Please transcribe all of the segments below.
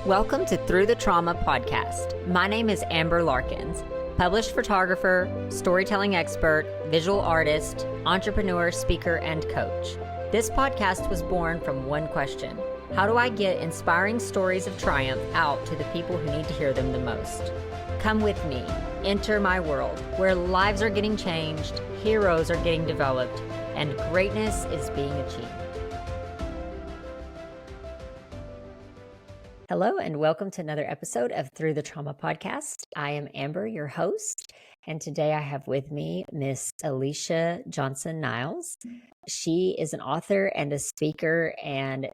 Welcome to Through the Trauma podcast. My name is Amber Larkins, published photographer, storytelling expert, visual artist, entrepreneur, speaker, and coach. This podcast was born from one question: how do I get inspiring stories of triumph out to the people who need to hear them the most? Come with me, enter my world, where lives are getting changed, heroes are getting developed, and greatness is being achieved. Hello, and welcome to another episode of Through the Trauma podcast. I am Amber, your host, and today I have with me Miss Alicia Johnson-Niles. She is an author and a speaker, and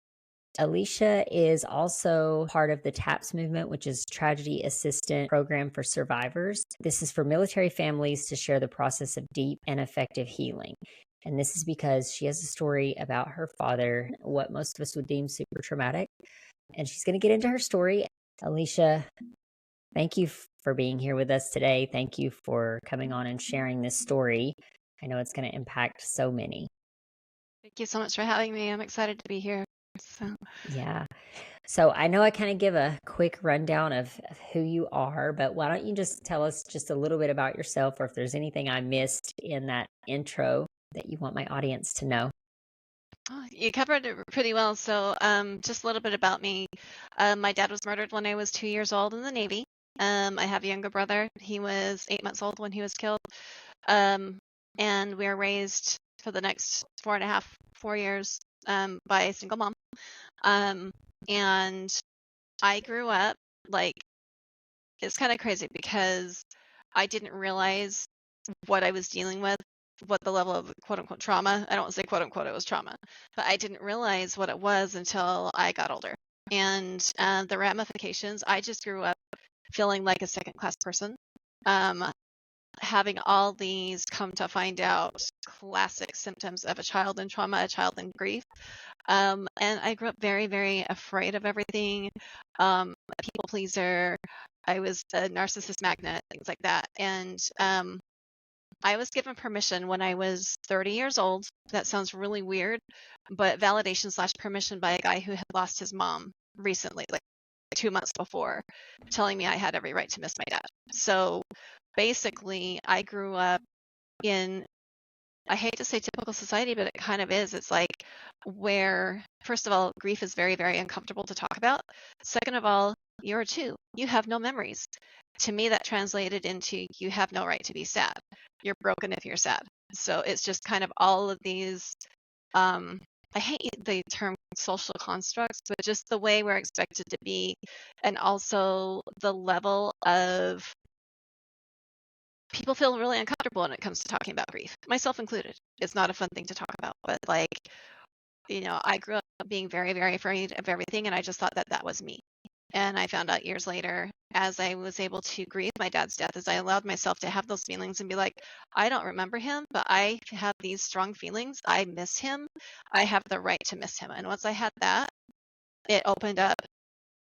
Alicia is also part of the TAPS movement, which is Tragedy Assistant Program for Survivors. This is for military families to share the process of deep and effective healing. And this is because she has a story about her father, what most of us would deem super traumatic. And she's going to get into her story. Alicia, thank you for being here with us today. Thank you for coming on and sharing this story. I know it's going to impact so many. Thank you so much for having me. I'm excited to be here. Yeah. So I know I kind of give a quick rundown of who you are, but why don't you just tell us just a little bit about yourself, or if there's anything I missed in that intro that you want my audience to know. Oh, you covered it pretty well. So just a little bit about me. My dad was murdered when I was 2 years old in the Navy. I have a younger brother. He was 8 months old when he was killed. And we were raised for the next 4 years by a single mom. And I grew up, it's kind of crazy because I didn't realize what I was dealing with, what the level of quote unquote trauma. I don't say quote unquote it was trauma, but I didn't realize what it was until I got older. And the ramifications, I just grew up feeling like a second class person, having all these come to find out classic symptoms of a child in trauma, a child in grief. And I grew up very, very afraid of everything, a people pleaser. I was a narcissist magnet, things like that. And I was given permission when I was 30 years old. That sounds really weird, but validation/permission by a guy who had lost his mom recently, like 2 months before, telling me I had every right to miss my dad. So basically, I grew up in, I hate to say typical society, but it kind of is. It's like where, first of all, grief is very, very uncomfortable to talk about. Second of all, you're a two. You have no memories. To me, that translated into you have no right to be sad. You're broken if you're sad. So it's just kind of all of these, I hate the term social constructs, but just the way we're expected to be, and also the level of people feel really uncomfortable when it comes to talking about grief, myself included. It's not a fun thing to talk about, but I grew up being very, very afraid of everything, and I just thought that that was me. And I found out years later, as I was able to grieve my dad's death, as I allowed myself to have those feelings and be like, I don't remember him, but I have these strong feelings. I miss him. I have the right to miss him. And once I had that, it opened up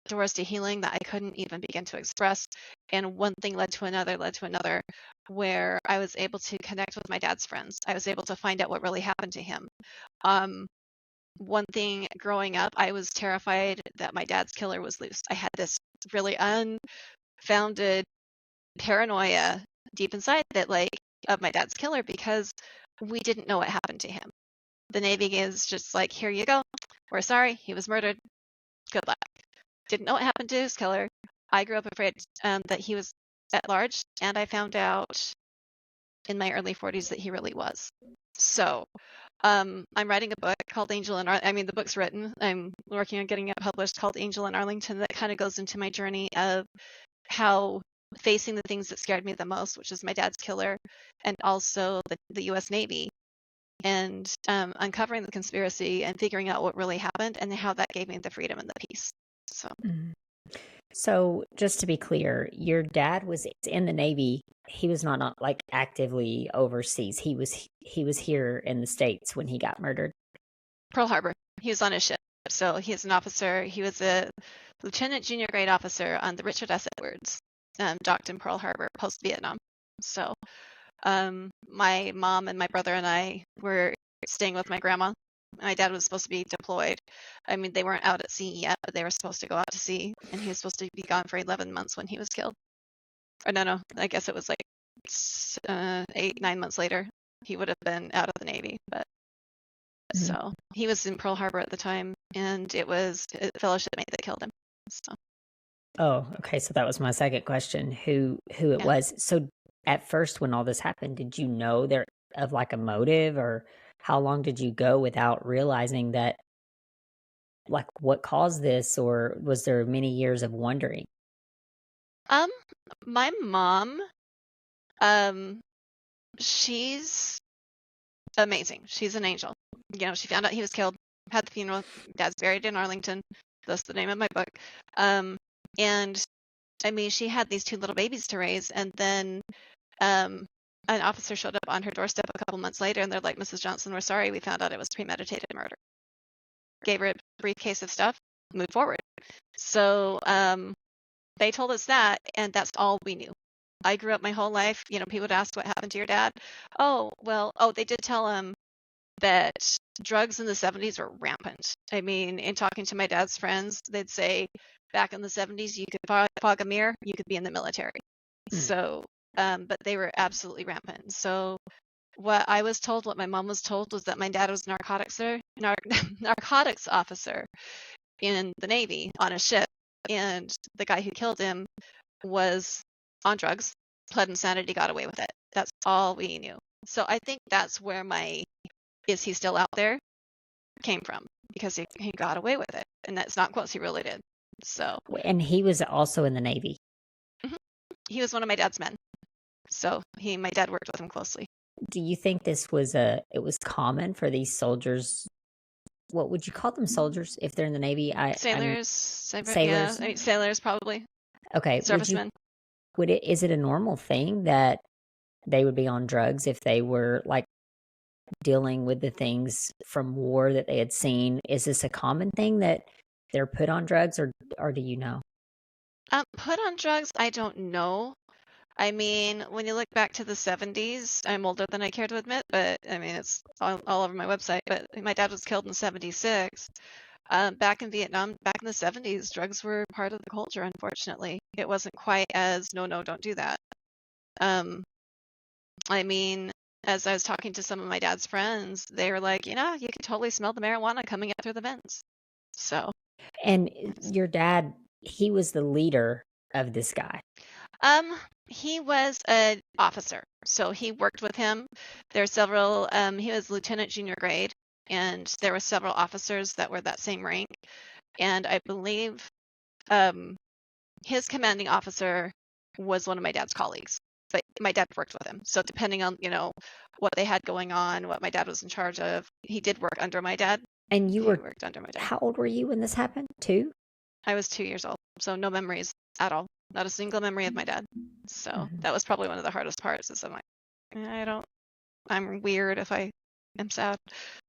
doors to healing that I couldn't even begin to express. And one thing led to another, where I was able to connect with my dad's friends. I was able to find out what really happened to him. One thing growing up, I was terrified that my dad's killer was loose. I had this really unfounded paranoia deep inside that, of my dad's killer, because we didn't know what happened to him. The Navy is just like, here you go. We're sorry. He was murdered. Good luck. Didn't know what happened to his killer. I grew up afraid that he was at large, and I found out in my early 40s that he really was. So I'm writing a book called Angel in Arlington. The book's written. I'm working on getting it published, called Angel in Arlington, that kind of goes into my journey of how facing the things that scared me the most, which is my dad's killer, and also the U.S. Navy, and uncovering the conspiracy and figuring out what really happened and how that gave me the freedom and the peace. So just to be clear, your dad was in the Navy. He was not like actively overseas. He was here in the States when he got murdered. Pearl Harbor. He was on a ship. So he's an officer. He was a lieutenant junior grade officer on the Richard S. Edwards, docked in Pearl Harbor post-Vietnam. So my mom and my brother and I were staying with my grandma My dad was supposed to be deployed. I mean, they weren't out at sea yet, but they were supposed to go out to sea, and he was supposed to be gone for 11 months when he was killed. Or no, I guess it was like 8-9 months later. He would have been out of the Navy, but so he was in Pearl Harbor at the time, and it was a fellow shipmate that killed him. So. Oh, okay. So that was my second question, who it was. So at first when all this happened, did you know there of like a motive, or how long did you go without realizing that, like, what caused this, or was there many years of wondering? My mom, she's amazing. She's an angel. You know, she found out he was killed, had the funeral. Dad's buried in Arlington. That's the name of my book. And I mean, she had these 2 little babies to raise, and then an officer showed up on her doorstep a couple months later, and they're like, "Mrs. Johnson, we're sorry. We found out it was premeditated murder." Gave her a briefcase of stuff, moved forward. So they told us that, and that's all we knew. I grew up my whole life, you know, people would ask what happened to your dad. Oh, well, they did tell him that drugs in the 70s were rampant. I mean, in talking to my dad's friends, they'd say back in the 70s, you could fog a mirror, you could be in the military. So, but they were absolutely rampant. So what I was told, what my mom was told, was that my dad was narcotics officer in the Navy on a ship, and the guy who killed him was on drugs, pled insanity, got away with it. That's all we knew. So I think that's where my "is he still out there" came from, because he got away with it, and that's not close. He really did. So. And he was also in the Navy. He was one of my dad's men. So my dad worked with him closely. Do you think this was it was common for these soldiers? What would you call them, soldiers, if they're in the Navy? Sailors. Sailors. Yeah, I mean, sailors probably. Okay. Servicemen. Is it a normal thing that they would be on drugs if they were like dealing with the things from war that they had seen? Is this a common thing that they're put on drugs, or do you know? Put on drugs, I don't know. I mean, when you look back to the 70s, I'm older than I care to admit, but I mean, it's all over my website. But my dad was killed in 76. Back in Vietnam, back in the 70s, drugs were part of the culture, unfortunately. It wasn't quite as, no, don't do that. I mean, as I was talking to some of my dad's friends, they were like, you know, you can totally smell the marijuana coming out through the vents. So. And your dad, he was the leader of this guy. He was an officer, so he worked with him. There are several, he was lieutenant junior grade, and there were several officers that were that same rank. And I believe his commanding officer was one of my dad's colleagues, but my dad worked with him. So depending on, you know, what they had going on, what my dad was in charge of, he did work under my dad. And you worked under my dad. How old were you when this happened? 2? I was 2 years old, so no memories at all. Not a single memory of my dad. So that was probably one of the hardest parts, is I'm like, I'm weird if I am sad.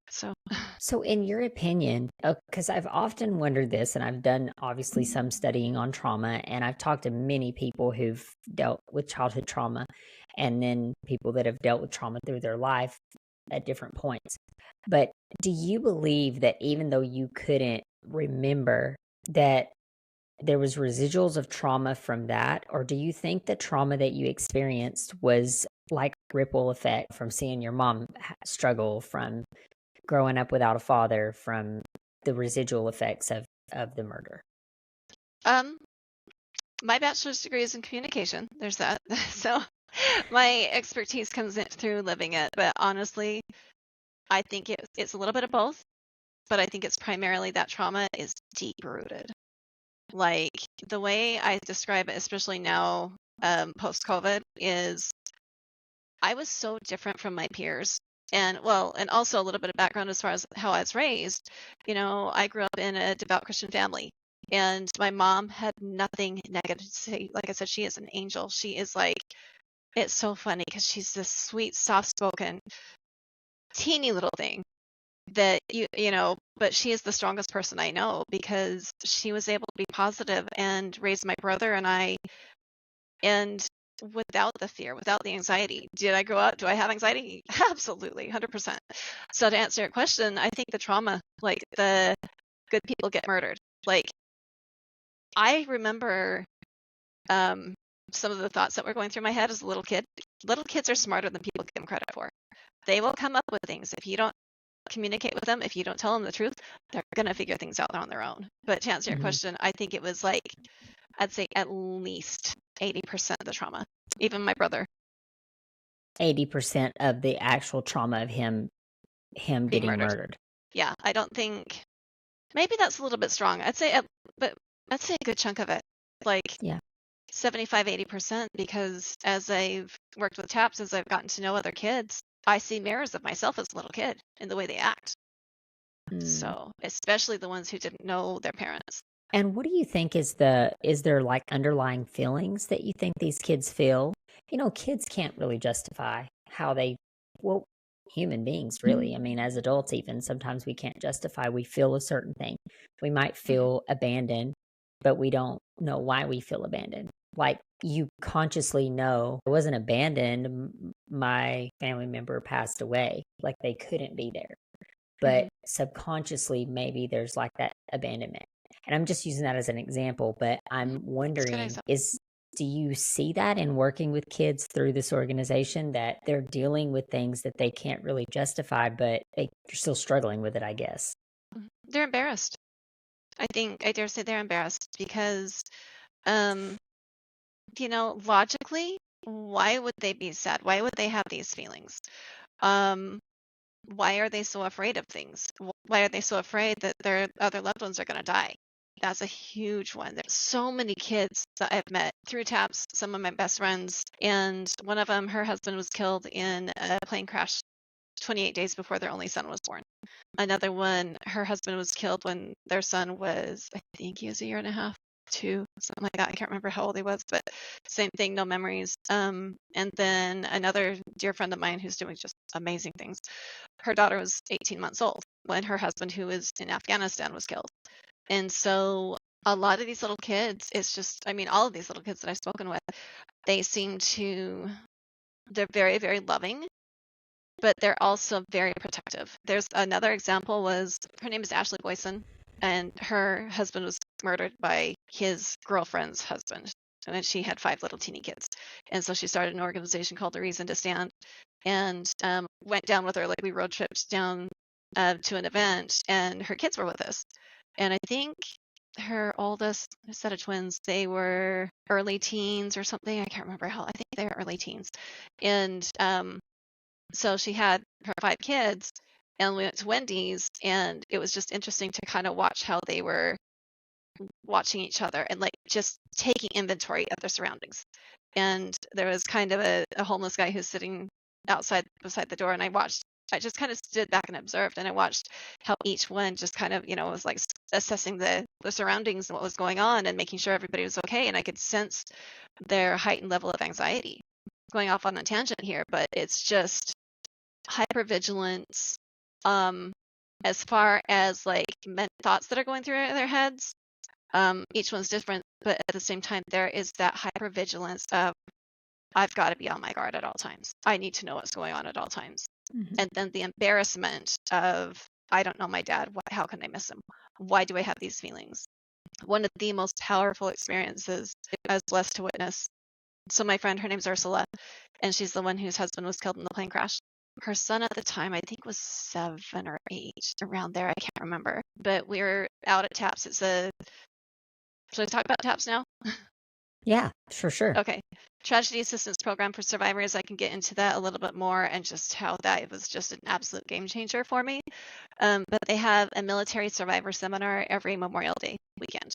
So in your opinion, because I've often wondered this, and I've done obviously some studying on trauma, and I've talked to many people who've dealt with childhood trauma, and then people that have dealt with trauma through their life at different points. But do you believe that even though you couldn't remember, that there was residuals of trauma from that? Or do you think the trauma that you experienced was like ripple effect from seeing your mom struggle, from growing up without a father, from the residual effects of the murder? My bachelor's degree is in communication. There's that. So my expertise comes in through living it. But honestly, I think it's a little bit of both. But I think it's primarily that trauma is deep rooted. Like, the way I describe it, especially now, post-COVID, is I was so different from my peers. And also a little bit of background as far as how I was raised. You know, I grew up in a devout Christian family, and my mom had nothing negative to say. Like I said, she is an angel. She is like, it's so funny because she's this sweet, soft-spoken, teeny little thing that you know, but she is the strongest person I know, because she was able to be positive and raise my brother and I. And without the fear, without the anxiety. Did I grow up? Do I have anxiety? Absolutely, 100%. So to answer your question, I think the trauma, like the good people get murdered. Like I remember some of the thoughts that were going through my head as a little kid. Little kids are smarter than people give them credit for. They will come up with things. If you don't communicate with them, if you don't tell them the truth, they're going to figure things out on their own. But to answer your question, I think it was like, I'd say at least 80% of the trauma. Even my brother 80% of the actual trauma of him being getting murdered. Yeah, I don't think, maybe that's a little bit strong. But I'd say a good chunk of it. Like Yeah. 75, 80%, because as I've worked with TAPS, as I've gotten to know other kids, I see mirrors of myself as a little kid in the way they act. So, especially the ones who didn't know their parents. And what do you think is there like underlying feelings that you think these kids feel? You know, kids can't really justify how they, well, human beings really. I mean, as adults, even sometimes we can't justify. We feel a certain thing. We might feel abandoned, but we don't know why we feel abandoned. Like you consciously know I wasn't abandoned. My family member passed away. Like they couldn't be there. But subconsciously, maybe there's like that abandonment. And I'm just using that as an example, but I'm wondering do you see that in working with kids through this organization that they're dealing with things that they can't really justify, but they're still struggling with it, I guess? They're embarrassed. I dare say they're embarrassed because, um, logically, why would they be sad? Why would they have these feelings? Why are they so afraid of things? Why are they so afraid that their other loved ones are going to die? That's a huge one. There's so many kids that I've met through TAPS, some of my best friends, and one of them, her husband was killed in a plane crash 28 days before their only son was born. Another one, her husband was killed when their son was, I think he was a year and a half, two, something like that. I can't remember how old he was, but same thing, no memories. And then another dear friend of mine who's doing just amazing things. Her daughter was 18 months old when her husband, who was in Afghanistan, was killed. And so a lot of these little kids, it's just, I mean, all of these little kids that I've spoken with, they seem to, they're very, very loving, but they're also very protective. There's another example was, her name is Ashley Boyson, and her husband was murdered by his girlfriend's husband. And she had 5 little teeny kids. And so she started an organization called The Reason to Stand, and went down with her. Like we road tripped down to an event, and her kids were with us. And I think her oldest set of twins, they were early teens or something. I can't remember how. I think they were early teens. And so she had her 5 kids, and we went to Wendy's, and it was just interesting to kind of watch how they were watching each other and like just taking inventory of their surroundings. And there was kind of a homeless guy who's sitting outside beside the door, and I just kind of stood back and observed, and I watched how each one just kind of, was like assessing the surroundings and what was going on and making sure everybody was okay. And I could sense their heightened level of anxiety. Going off on a tangent here, but it's just hypervigilance. As far as like thoughts that are going through their heads, each one's different, but at the same time, there is that hypervigilance of I've got to be on my guard at all times. I need to know what's going on at all times. And then the embarrassment of I don't know my dad. How can I miss him? Why do I have these feelings? One of the most powerful experiences I was blessed to witness. So my friend, her name's Ursula, and she's the one whose husband was killed in the plane crash. Her son at the time, I think, was 7 or 8, around there. I can't remember. But we were out at TAPS. Should I talk about TAPS now? Yeah, for sure. Okay. Tragedy Assistance Program for Survivors. I can get into that a little bit more and just how that was just an absolute game changer for me. But they have a military survivor seminar every Memorial Day weekend.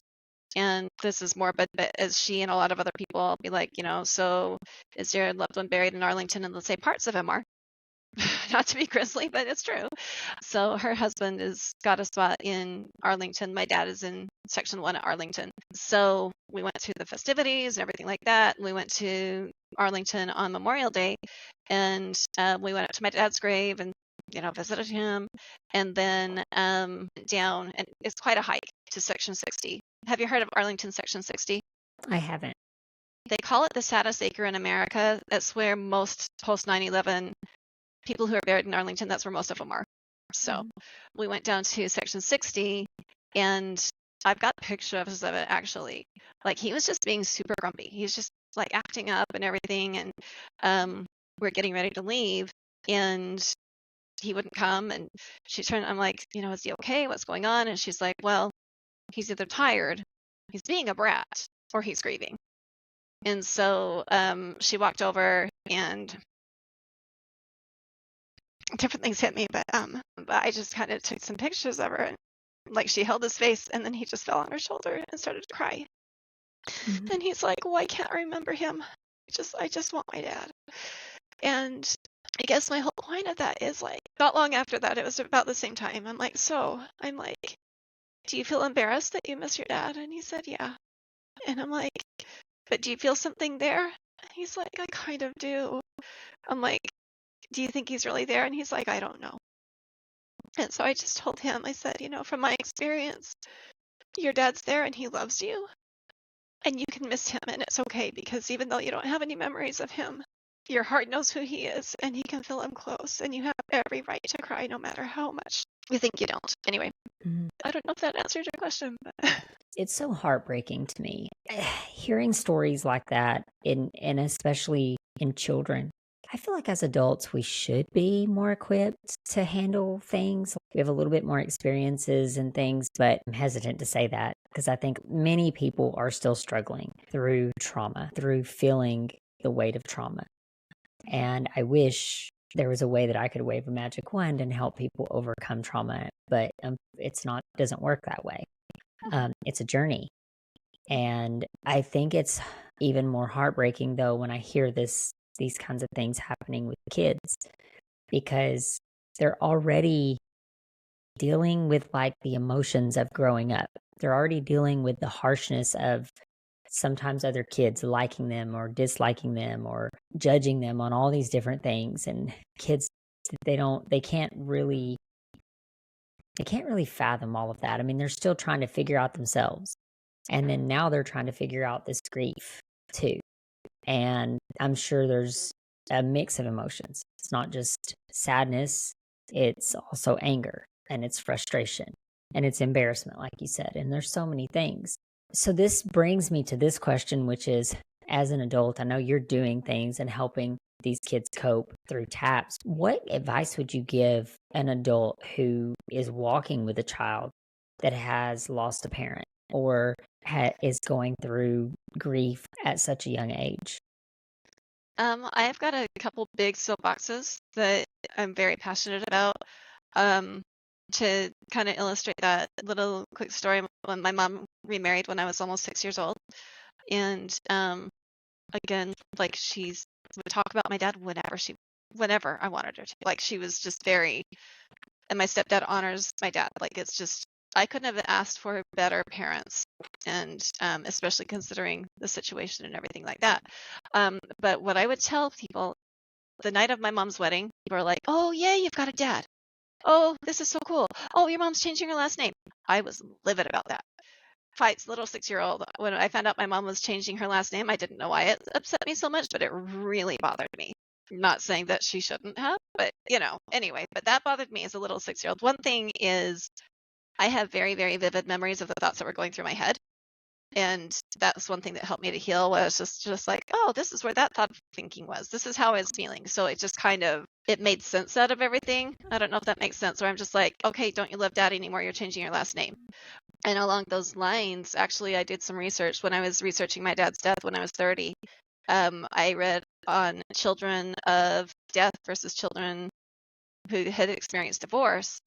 And this is more, but as she and a lot of other people will be like, so is your loved one buried in Arlington? And let's say parts of him are. Not to be grisly, but it's true. So her husband has got a spot in Arlington. My dad is in Section 1 at Arlington. So we went to the festivities and everything like that. We went to Arlington on Memorial Day, and we went up to my dad's grave and visited him, and then down, and it's quite a hike to Section 60. Have you heard of Arlington Section 60? I haven't. they call it the saddest acre in America. That's where most post 9/11 people who are buried in Arlington, that's where most of them are. So we went down to section 60, and I've got pictures of it actually. Like, he was just being super grumpy. He's just like acting up and everything. And we're getting ready to leave, and he wouldn't come. And I'm like, is he okay? What's going on? And she's like, well, he's either tired, he's being a brat, or he's grieving. And so she walked over, and different things hit me, but I just kind of took some pictures of her, and like, she held his face, and then he just fell on her shoulder and started to cry. And he's like, well, I can't remember him. I just want my dad. And I guess my whole point of that is, like, not long after that, it was about the same time. I'm like, do you feel embarrassed that you miss your dad? And he said, yeah. And I'm like, but do you feel something there? And he's like, I kind of do. I'm like, do you think he's really there? And he's like, I don't know. And so I just told him, I said, from my experience, your dad's there and he loves you, and you can miss him, and it's okay, because even though you don't have any memories of him, your heart knows who he is, and he can feel him close, and you have every right to cry no matter how much you think you don't. Anyway, I don't know if that answered your question, but It's so heartbreaking to me hearing stories like that, and especially in children. I feel like as adults, we should be more equipped to handle things. We have a little bit more experiences and things, but I'm hesitant to say that because I think many people are still struggling through trauma, through feeling the weight of trauma. And I wish there was a way that I could wave a magic wand and help people overcome trauma, but doesn't work that way. It's a journey. And I think it's even more heartbreaking, though, when I hear these kinds of things happening with kids, because they're already dealing with like the emotions of growing up. They're already dealing with the harshness of sometimes other kids liking them or disliking them or judging them on all these different things. And kids, they can't really fathom all of that. I mean, they're still trying to figure out themselves. And then now they're trying to figure out this grief too. And I'm sure there's a mix of emotions. It's not just sadness, it's also anger, and it's frustration, and it's embarrassment, like you said. And there's so many things. So this brings me to this question, which is, as an adult, I know you're doing things and helping these kids cope through TAPS. What advice would you give an adult who is walking with a child that has lost a parent or is going through grief at such a young age? I've got a couple big soapboxes that I'm very passionate about. To kind of illustrate that, little quick story. When my mom remarried when I was almost 6 years old, and again, like, she would talk about my dad whenever I wanted her to. Like, she was just very, and my stepdad honors my dad. Like, it's just, I couldn't have asked for better parents, and especially considering the situation and everything like that. But what I would tell people the night of my mom's wedding, people are like, oh, yeah, you've got a dad. Oh, this is so cool. Oh, your mom's changing her last name. I was livid about that. Fights little 6-year-old. When I found out my mom was changing her last name, I didn't know why it upset me so much, but it really bothered me. Not saying that she shouldn't have, but anyway, but that bothered me as a little 6-year-old. One thing is, I have very, very vivid memories of the thoughts that were going through my head. And that's one thing that helped me to heal, was just like, oh, this is where that thought thinking was. This is how I was feeling. So it just kind of, it made sense out of everything. I don't know if that makes sense. Or I'm just like, okay, don't you love daddy anymore? You're changing your last name. And along those lines, actually, I did some research when I was researching my dad's death when I was 30. I read on children of death versus children who had experienced divorce,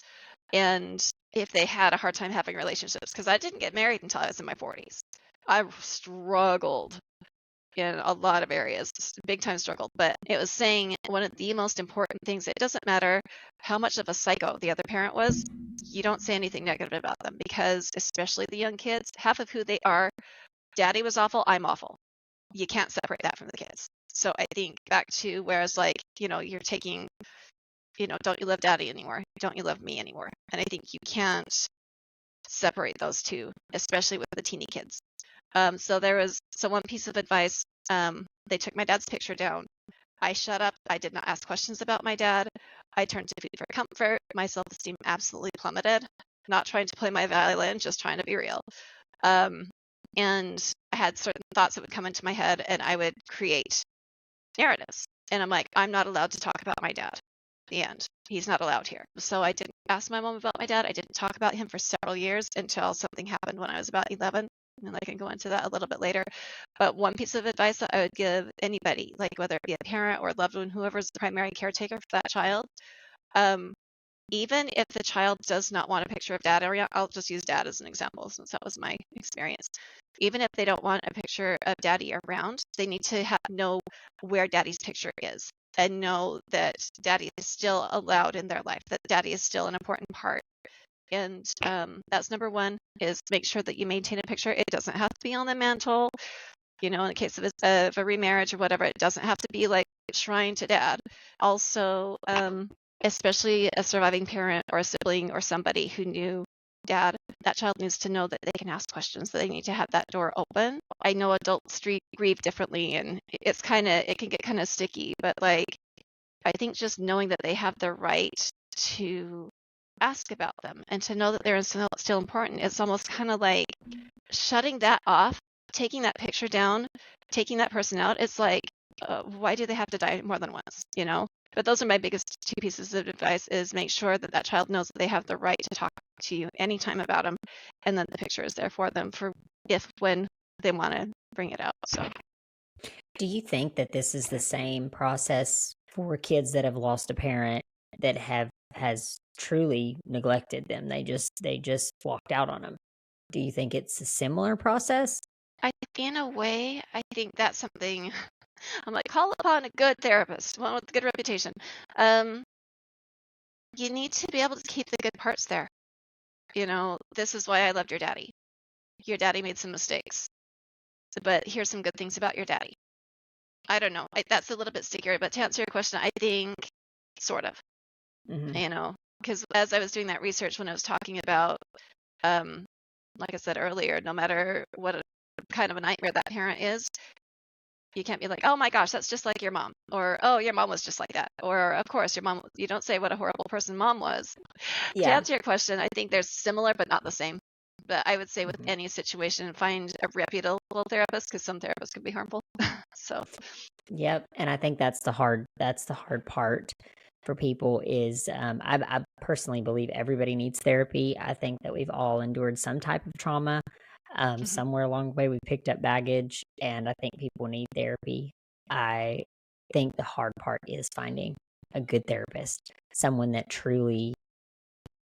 and if they had a hard time having relationships, because I didn't get married until I was in my 40s. I struggled in a lot of areas, big time struggled, but it was saying one of the most important things, it doesn't matter how much of a psycho the other parent was, you don't say anything negative about them, because especially the young kids, half of who they are, daddy was awful, I'm awful. You can't separate that from the kids. So I think back to where it's like, you're taking, don't you love daddy anymore? Don't you love me anymore? And I think you can't separate those two, especially with the teeny kids. So one piece of advice They took my dad's picture down. I shut up. I did not ask questions about my dad. I turned to food for comfort. My self-esteem absolutely plummeted. Not trying to play my violin, just trying to be real. And I had certain thoughts that would come into my head, and I would create narratives. And I'm like, I'm not allowed to talk about my dad. The end. He's not allowed here. So I didn't ask my mom about my dad. I didn't talk about him for several years until something happened when I was about 11. And I can go into that a little bit later. But one piece of advice that I would give anybody, like whether it be a parent or a loved one, whoever's the primary caretaker for that child, even if the child does not want a picture of dad, or I'll just use dad as an example since that was my experience. Even if they don't want a picture of daddy around, they need to know where daddy's picture is and know that daddy is still allowed in their life, that daddy is still an important part. And that's number one, is make sure that you maintain a picture. It doesn't have to be on the mantle. In the case of a remarriage or whatever, it doesn't have to be like shrine to dad. Also, especially a surviving parent or a sibling or somebody who knew dad, that child needs to know that they can ask questions, that they need to have that door open. I know adults grieve differently, and it can get kind of sticky, but like, I think just knowing that they have the right to ask about them and to know that they're still important, it's almost kind of like shutting that off, taking that picture down, taking that person out. It's like, why do they have to die more than once, But those are my biggest two pieces of advice, is make sure that that child knows that they have the right to talk to you anytime about them, and that the picture is there for them when they want to bring it out. So, Do you think that this is the same process for kids that have lost a parent that has truly neglected them? They just walked out on them. Do you think it's a similar process? in a way, I think that's something I'm like, call upon a good therapist, one with a good reputation. You need to be able to keep the good parts there. This is why I loved your daddy. Your daddy made some mistakes, but here's some good things about your daddy. I don't know. That's a little bit stickier, but to answer your question, I think sort of, because as I was doing that research when I was talking about, like I said earlier, no matter what kind of a nightmare that parent is, you can't be like, oh my gosh, that's just like your mom, or oh, your mom was just like that, or of course your mom. You don't say what a horrible person mom was. To answer your question, I think they're similar but not the same. But I would say with any situation, find a reputable therapist, because some therapists can be harmful. So, yep, and I think that's the hard part for people is I personally believe everybody needs therapy. I think that we've all endured some type of trauma. Somewhere along the way, we picked up baggage, and I think people need therapy. I think the hard part is finding a good therapist, someone that truly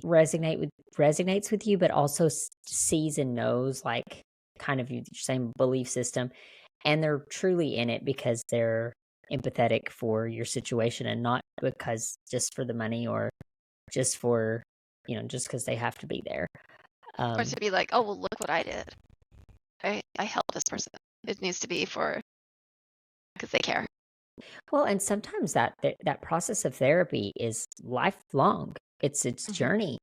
resonates with you, but also sees and knows like kind of your same belief system, and they're truly in it because they're empathetic for your situation and not because just for the money or just for just because they have to be there. Or to be like, oh, well, look what I did. I helped this person. It needs to be because they care. Well, and sometimes that process of therapy is lifelong. It's journey.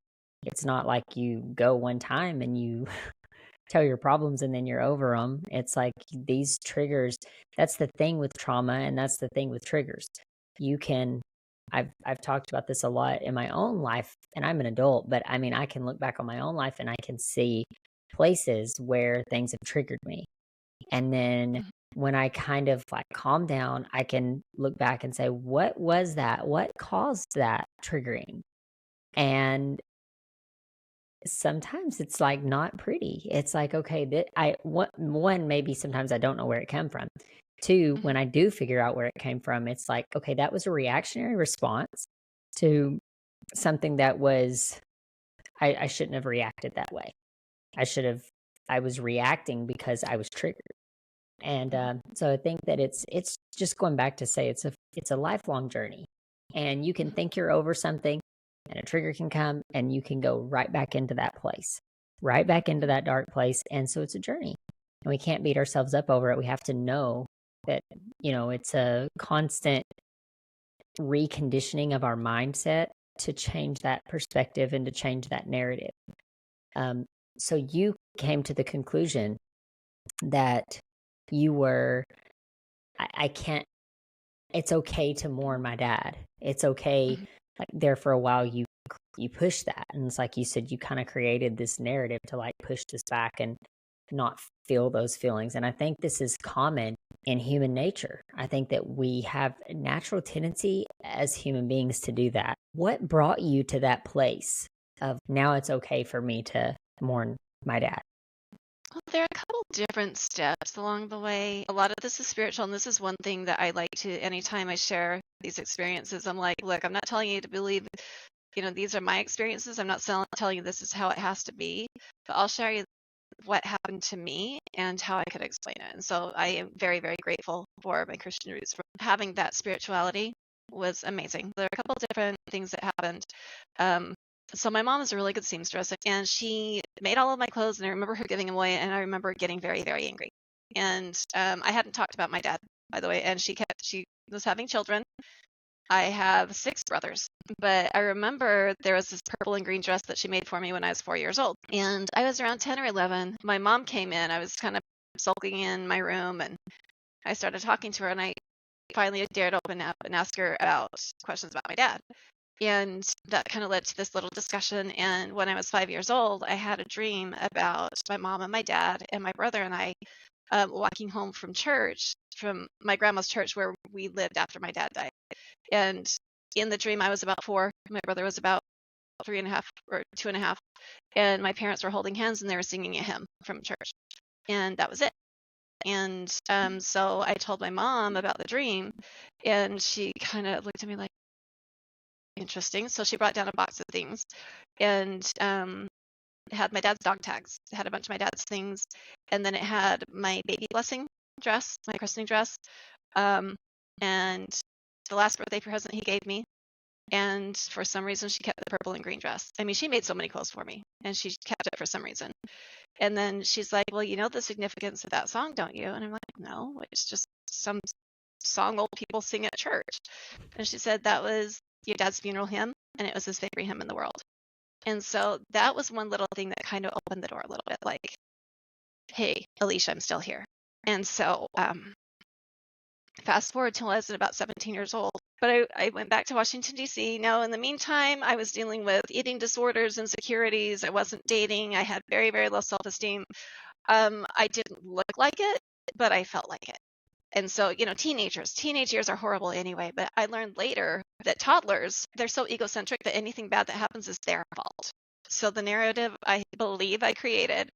It's not like you go one time and you tell your problems and then you're over them. It's like these triggers. That's the thing with trauma, and that's the thing with triggers. You can. I've talked about this a lot in my own life, and I'm an adult, but I mean, I can look back on my own life and I can see places where things have triggered me. And then when I kind of like calm down, I can look back and say, what was that? What caused that triggering? And sometimes it's like not pretty. It's like, okay, one, maybe sometimes I don't know where it came from. Two, when I do figure out where it came from, it's like, okay, that was a reactionary response to something that was, I shouldn't have reacted that way. I was reacting because I was triggered. And so I think that it's just going back to say it's a lifelong journey, and you can think you're over something, and a trigger can come, and you can go right back into that place, right back into that dark place. And so it's a journey, and we can't beat ourselves up over it. We have to know that it's a constant reconditioning of our mindset to change that perspective and to change that narrative. So you came to the conclusion that you were I can't, it's okay to mourn my dad. It's okay. Mhm. Like there for a while, you push that. And it's like you said, you kind of created this narrative to like push this back and not feel those feelings. And I think this is common in human nature. I think that we have a natural tendency as human beings to do that. What brought you to that place of now it's okay for me to mourn my dad? Well, there are a couple different steps along the way. A lot of this is spiritual, and this is one thing that I like to, anytime I share these experiences, I'm like, look, I'm not telling you to believe, these are my experiences. I'm not telling you this is how it has to be, but I'll share you what happened to me and how I could explain it. And so I am very, very grateful for my Christian roots. For having that spirituality was amazing. There are a couple different things that happened. So my mom is a really good seamstress, and she made all of my clothes, and I remember her giving them away, and I remember getting very, very angry. And I hadn't talked about my dad, by the way, and she was having children. I have 6 brothers, but I remember there was this purple and green dress that she made for me when I was 4 years old. And I was around 10 or 11. My mom came in. I was kind of sulking in my room, and I started talking to her, and I finally dared open up and ask her about questions about my dad. And that kind of led to this little discussion. And when I was 5 years old, I had a dream about my mom and my dad and my brother and I walking home from church, from my grandma's church where we lived after my dad died. And in the dream, I was about 4. My brother was about 3.5 or 2.5. And my parents were holding hands and they were singing a hymn from church. And that was it. And so I told my mom about the dream, and she kind of looked at me like, interesting. So she brought down a box of things and it had my dad's dog tags. It had a bunch of my dad's things. And then it had my baby blessing dress, my christening dress. Um, and the last birthday present he gave me. And for some reason, she kept the purple and green dress. I mean, she made so many clothes for me, and she kept it for some reason. And then she's like, well, you know the significance of that song, don't you? And I'm like, no, it's just some song old people sing at church. And she said that was your dad's funeral hymn, and it was his favorite hymn in the world. And so that was one little thing that kind of opened the door a little bit, like, hey, Alicia, I'm still here. And so fast forward till I was about 17 years old. But I went back to Washington, D.C. Now, in the meantime, I was dealing with eating disorders, insecurities. I wasn't dating. I had very, very low self-esteem. I didn't look like it, but I felt like it. And so, teenage years are horrible anyway, but I learned later that toddlers, they're so egocentric that anything bad that happens is their fault. So the narrative I believe I created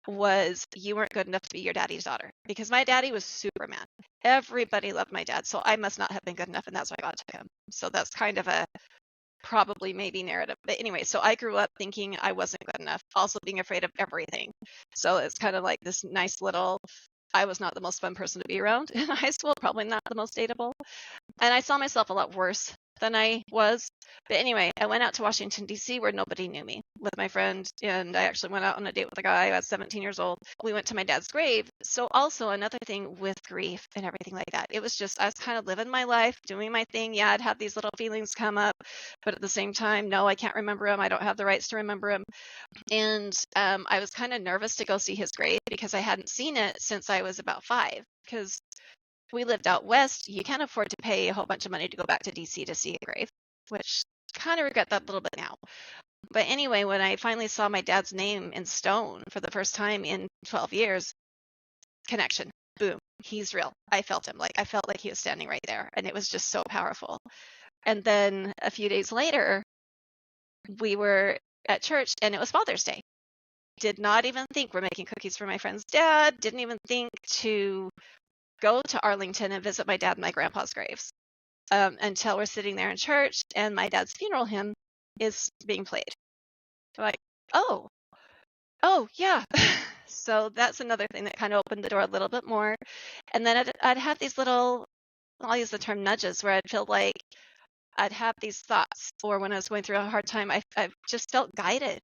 was you weren't good enough to be your daddy's daughter, because my daddy was Superman. Everybody loved my dad, so I must not have been good enough, and that's why God took him. So that's kind of a probably maybe narrative. But anyway, so I grew up thinking I wasn't good enough, also being afraid of everything. So it's kind of like this nice little, I was not the most fun person to be around in high school, probably not the most dateable. And I saw myself a lot worse than I was. But anyway, I went out to Washington, D.C., where nobody knew me, with my friend. And I actually went out on a date with a guy. I was 17 years old. We went to my dad's grave. So also another thing with grief and everything like that. It was just, I was kind of living my life, doing my thing. Yeah, I'd have these little feelings come up. But at the same time, no, I can't remember him. I don't have the rights to remember him. And I was kind of nervous to go see his grave because I hadn't seen it since I was about 5. Because we lived out west, you can't afford to pay a whole bunch of money to go back to DC to see a grave, which kind of regret that a little bit now. But anyway, when I finally saw my dad's name in stone for the first time in 12 years, connection, boom, he's real. I felt him. I felt like he was standing right there, and it was just so powerful. And then a few days later, we were at church, and it was Father's Day. Did not even think we're making cookies for my friend's dad. Didn't even think to go to Arlington and visit my dad and my grandpa's graves until we're sitting there in church and my dad's funeral hymn is being played. Like, oh, yeah. So that's another thing that kind of opened the door a little bit more. And then I'd have these little, I'll use the term nudges, where I'd feel like I'd have these thoughts, or when I was going through a hard time, I just felt guided.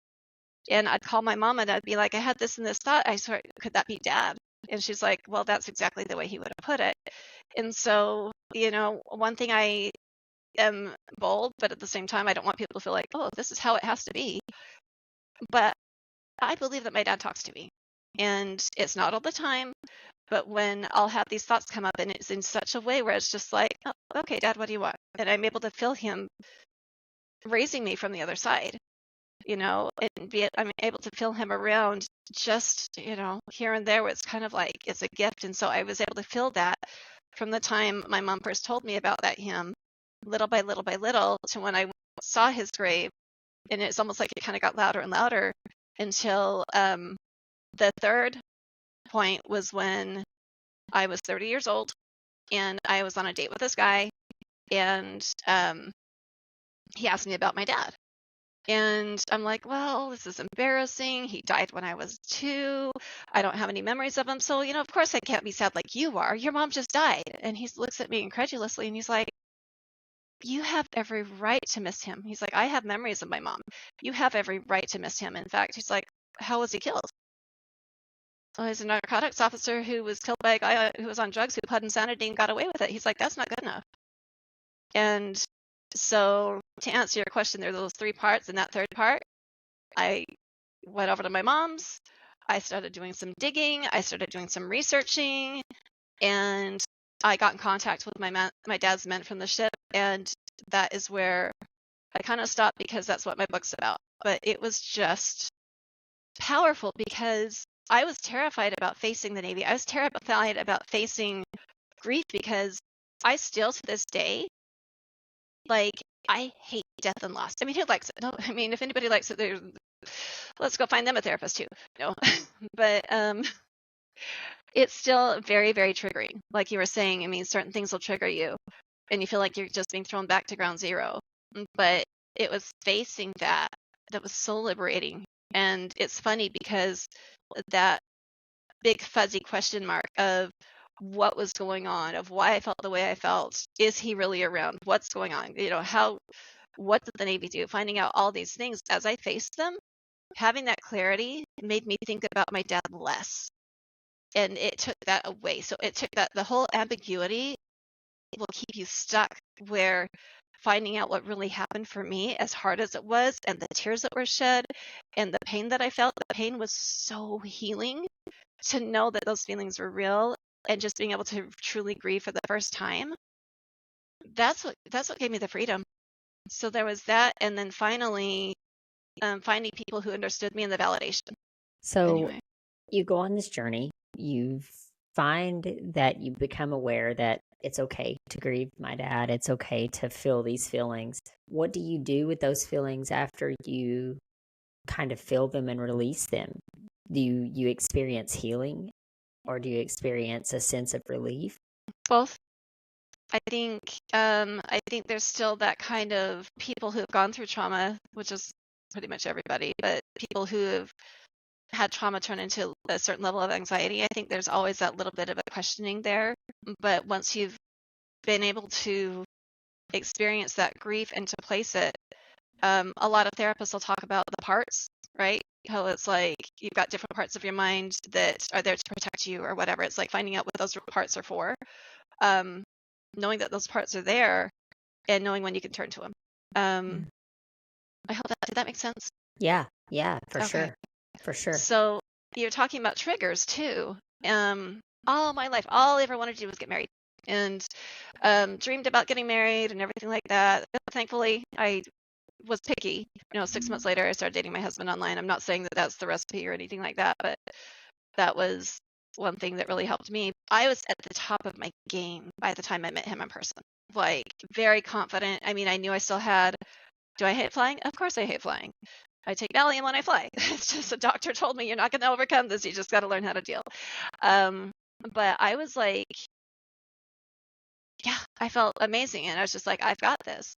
And I'd call my mom and I'd be like, I had this and this thought. I swear, could that be dad? And she's like, well, that's exactly the way he would have put it. And so, one thing, I am bold, but at the same time, I don't want people to feel like, oh, this is how it has to be. But I believe that my dad talks to me. And it's not all the time, but when I'll have these thoughts come up and it's in such a way where it's just like, oh, okay, Dad, what do you want? And I'm able to feel him raising me from the other side, I'm able to feel him around just, here and there where it's kind of like it's a gift. And so I was able to feel that from the time my mom first told me about that hymn, little by little by little, to when I saw his grave. And it's almost like it kind of got louder and louder until the third point was when I was 30 years old and I was on a date with this guy, and he asked me about my dad. And I'm like, well, this is embarrassing. He died when I was 2. I don't have any memories of him. So, of course I can't be sad like you are. Your mom just died. And he looks at me incredulously and he's like, you have every right to miss him. He's like, I have memories of my mom. You have every right to miss him. In fact, he's like, how was he killed? Oh, he's a narcotics officer who was killed by a guy who was on drugs, who pled insanity and got away with it. He's like, that's not good enough. And so to answer your question, there are those 3 parts. In that third part, I went over to my mom's. I started doing some digging. I started doing some researching. And I got in contact with my dad's men from the ship. And that is where I kind of stopped, because that's what my book's about. But it was just powerful because I was terrified about facing the Navy. I was terrified about facing grief, because I still to this day, like, I hate death and loss. I mean, who likes it? No, I mean, if anybody likes it, let's go find them a therapist too. No, but it's still very, very triggering. Like you were saying, I mean, certain things will trigger you and you feel like you're just being thrown back to ground zero. But it was facing that was so liberating. And it's funny because that big fuzzy question mark of what was going on, of why I felt the way I felt, is he really around? What's going on? What did the Navy do? Finding out all these things as I faced them, having that clarity made me think about my dad less. And it took that away. So it took the whole ambiguity will keep you stuck, where finding out what really happened for me, as hard as it was, and the tears that were shed and the pain that I felt, the pain was so healing to know that those feelings were real, and just being able to truly grieve for the first time. That's what gave me the freedom. So there was that, and then finally finding people who understood me, and the validation. So Anyway. You go on this journey, you find that you become aware that it's okay to grieve my dad. It's okay to feel these feelings. What do you do with those feelings after you kind of feel them and release them? Do you experience healing, or do you experience a sense of relief? Both. I think there's still that kind of people who have gone through trauma, which is pretty much everybody, but people who have had trauma turn into a certain level of anxiety. I think there's always that little bit of a questioning there. But once you've been able to experience that grief and to place it, a lot of therapists will talk about the parts, right? How it's like you've got different parts of your mind that are there to protect you or whatever. It's like finding out what those parts are for, knowing that those parts are there, and knowing when you can turn to them. I hope did that make sense? Yeah, for Okay. sure. So you're talking about triggers too. All my life, all I ever wanted to do was get married, and dreamed about getting married and everything like that. Thankfully, I was picky. 6 months later, I started dating my husband online. I'm not saying that that's the recipe or anything like that, but that was one thing that really helped me. I was at the top of my game by the time I met him in person. Like, very confident. I mean, I knew I still had. Do I hate flying? Of course I hate flying. I take Valium when I fly. It's just a doctor told me you're not going to overcome this. You just got to learn how to deal. But I was like, yeah, I felt amazing. And I was just like, I've got this.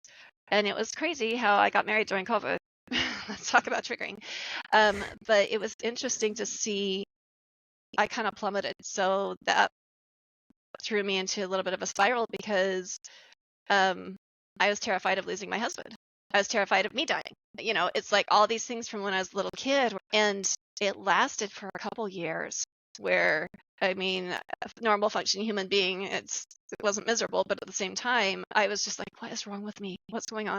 And it was crazy how I got married during COVID. Let's talk about triggering. But it was interesting to see I kind of plummeted. So that threw me into a little bit of a spiral, because I was terrified of losing my husband. I was terrified of me dying. It's like all these things from when I was a little kid. And it lasted for a couple years where, I mean, a normal functioning human being, it wasn't miserable, but at the same time, I was just like, what is wrong with me? What's going on?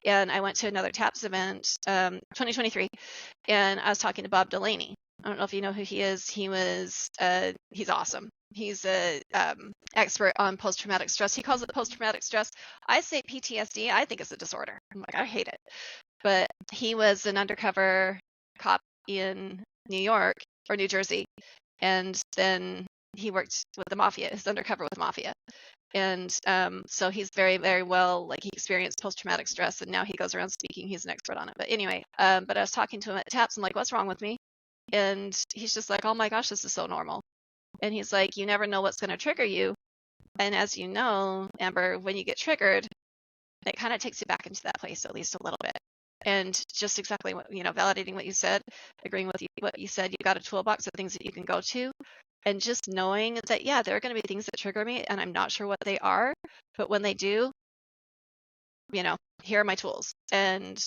And I went to another TAPS event, 2023, and I was talking to Bob Delaney. I don't know if you know who he is. He's awesome. He's a expert on post-traumatic stress. He calls it post-traumatic stress. I say PTSD. I think it's a disorder. I'm like, I hate it. But he was an undercover cop in New York or New Jersey, and then he worked with the mafia. He's undercover with the mafia. And so he's very, very well, like, he experienced post-traumatic stress, and now he goes around speaking. He's an expert on it. But anyway, but I was talking to him at TAPS. I'm like, what's wrong with me? And he's just like, oh my gosh, this is so normal. And he's like, you never know what's going to trigger you. And as you know, Amber, when you get triggered, it kind of takes you back into that place, at least a little bit. And just exactly what, validating what you said, agreeing with what you said, you've got a toolbox of things that you can go to. And just knowing that, yeah, there are going to be things that trigger me, and I'm not sure what they are, but when they do, here are my tools. And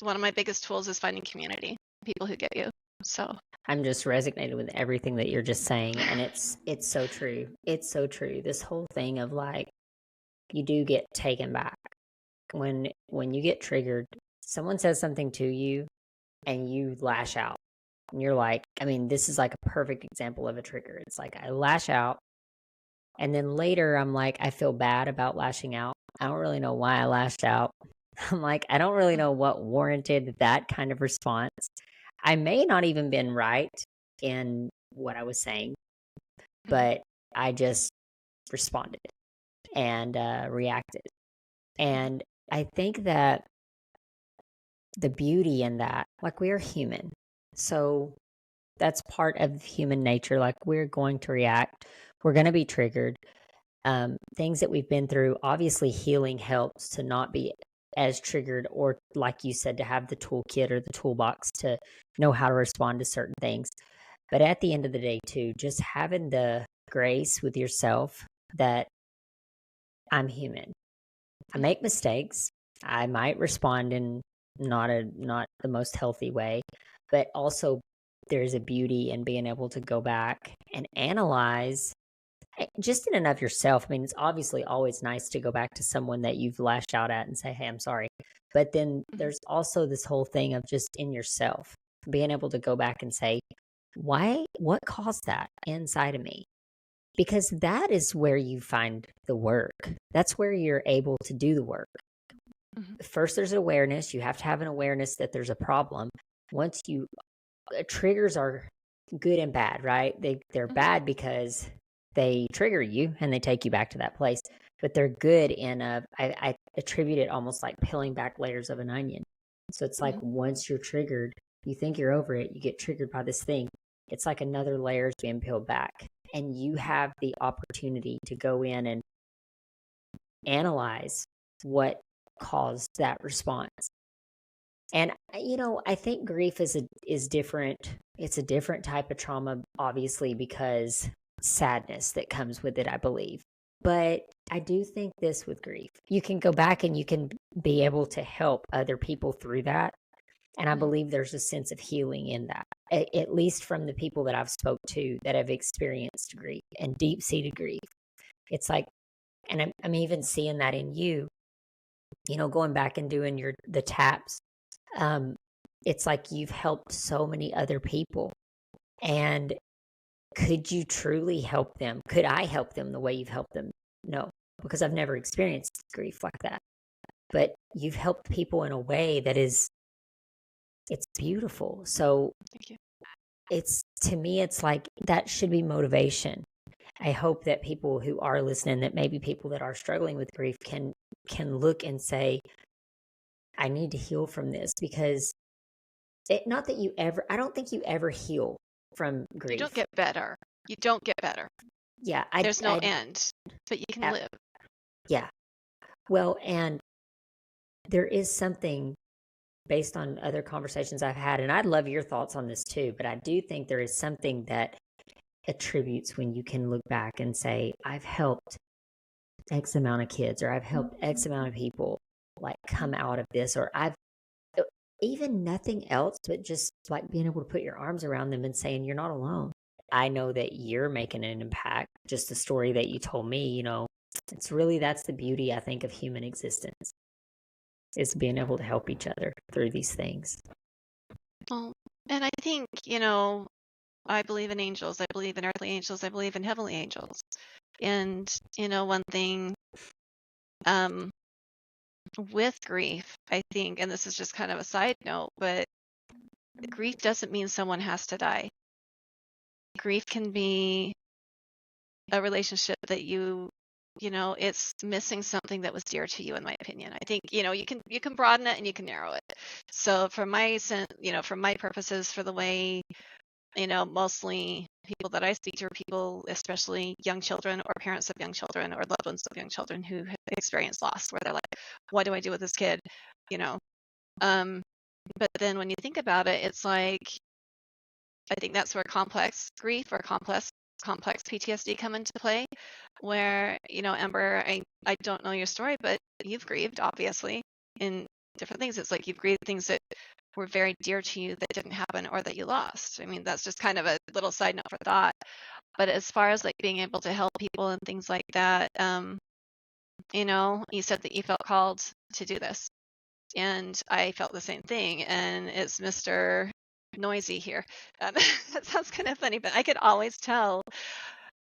one of my biggest tools is finding community, people who get you. So I'm just resonating with everything that you're just saying, and it's so true. It's so true. This whole thing of, like, you do get taken back when you get triggered. Someone says something to you, and you lash out. And you're like, I mean, this is like a perfect example of a trigger. It's like I lash out, and then later I'm like, I feel bad about lashing out. I don't really know why I lashed out. I'm like, I don't really know what warranted that kind of response. I may not even been right in what I was saying, but I just responded and reacted. And I think that the beauty in that, like, we are human. So that's part of human nature. Like, we're going to react. We're going to be triggered. Things that we've been through, obviously healing helps to not be as triggered, or, like you said, to have the toolkit or the toolbox to know how to respond to certain things. But at the end of the day, too, just having the grace with yourself that I'm human. I make mistakes. I might respond in not the most healthy way, but also there's a beauty in being able to go back and analyze just in and of yourself. I mean, it's obviously always nice to go back to someone that you've lashed out at and say, hey, I'm sorry. But then there's also this whole thing of just in yourself, being able to go back and say, what caused that inside of me? Because that is where you find the work. That's where you're able to do the work. First, there's awareness. You have to have an awareness that there's a problem. Once triggers are good and bad, right? They're bad because they trigger you and they take you back to that place. But they're good I attribute it almost like peeling back layers of an onion. So it's like once you're triggered, you think you're over it, you get triggered by this thing. It's like another layer is being peeled back. And you have the opportunity to go in and analyze what caused that response. And, I think grief is different. It's a different type of trauma, obviously, because sadness that comes with it, I believe. But I do think this with grief, you can go back and you can be able to help other people through that. And I believe there's a sense of healing in that, at least from the people that I've spoke to that have experienced grief and deep-seated grief. It's like, and I'm even seeing that in you, going back and doing the taps. It's like you've helped so many other people. And could you truly help them? Could I help them the way you've helped them? No, because I've never experienced grief like that. But you've helped people in a way that it's beautiful. So thank you. To me, it's like that should be motivation. I hope that people who are listening, that maybe people that are struggling with grief can look and say, I need to heal from this, because I don't think you ever heal from grief. You don't get better. You don't get better. Yeah. There's no end, but you can live. Yeah. Well, and there is something based on other conversations I've had, and I'd love your thoughts on this too, but I do think there is something that attributes when you can look back and say, I've helped X amount of kids, or I've helped X amount of people, like, come out of this, or I've even nothing else, but just like being able to put your arms around them and saying, you're not alone. I know that you're making an impact. Just the story that you told me, it's really, that's the beauty, I think, of human existence, is being able to help each other through these things. Well, and I think, I believe in angels. I believe in earthly angels. I believe in heavenly angels. And, one thing with grief, I think, and this is just kind of a side note, but grief doesn't mean someone has to die. Grief can be a relationship that it's missing something that was dear to you, in my opinion. I think, you can broaden it and you can narrow it. So for my for my purposes, for the way, mostly people that I speak to are people, especially young children or parents of young children or loved ones of young children who have experienced loss, where they're like, what do I do with this kid? You know, but then when you think about it, it's like, I think that's where complex grief or complex PTSD come into play, where, Amber, I don't know your story, but you've grieved, obviously, in different things. It's like you've grieved things that were very dear to you that didn't happen or that you lost. I mean, that's just kind of a little side note for thought. But as far as like being able to help people and things like that, you said that you felt called to do this. And I felt the same thing. And it's Mr. Noisy here. That sounds kind of funny, but I could always tell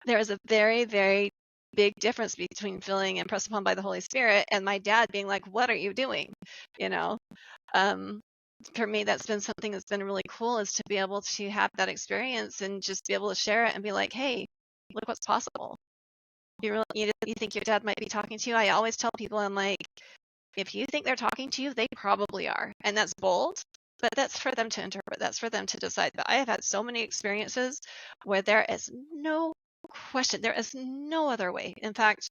there was a very, very big difference between feeling impressed upon by the Holy Spirit and my dad being like, what are you doing? For me, that's been something that's been really cool, is to be able to have that experience and just be able to share it and be like, hey, look what's possible. You think your dad might be talking to you? I always tell people, I'm like, if you think they're talking to you, they probably are. And that's bold, but that's for them to interpret. That's for them to decide. But I have had so many experiences where there is no question. There is no other way. In fact,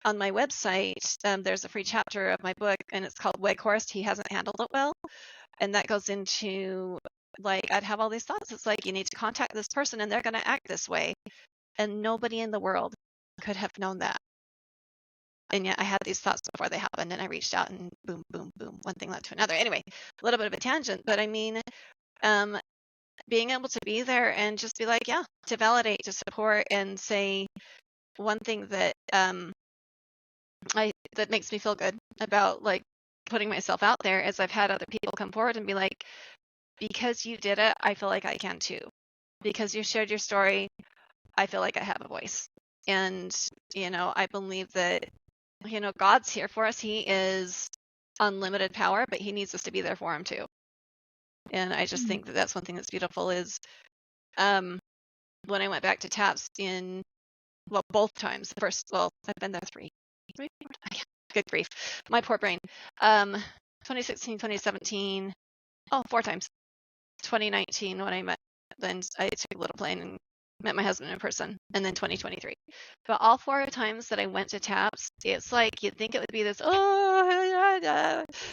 on my website, there's a free chapter of my book, and it's called Weghorst, He Hasn't Handled It Well. And that goes into, like, I'd have all these thoughts. It's like, you need to contact this person and they're going to act this way. And nobody in the world could have known that. And yet I had these thoughts before they happened, and I reached out and boom, boom, boom, one thing led to another. Anyway, a little bit of a tangent, but I mean, being able to be there and just be like, yeah, to validate, to support, and say one thing that that makes me feel good about, like, putting myself out there, is I've had other people come forward and be like, because you did it, I feel like I can too. Because you shared your story, I feel like I have a voice. And, I believe that, God's here for us. He is unlimited power, but he needs us to be there for him too. And I just think that that's one thing that's beautiful is when I went back to TAPS both times. The first, I've been there three. Good grief. My poor brain. 2016, 2017. Oh, 4 times. 2019 when I met, then I took a little plane and met my husband in person, and then 2023. But all 4 times that I went to TAPS, it's like you'd think it would be this,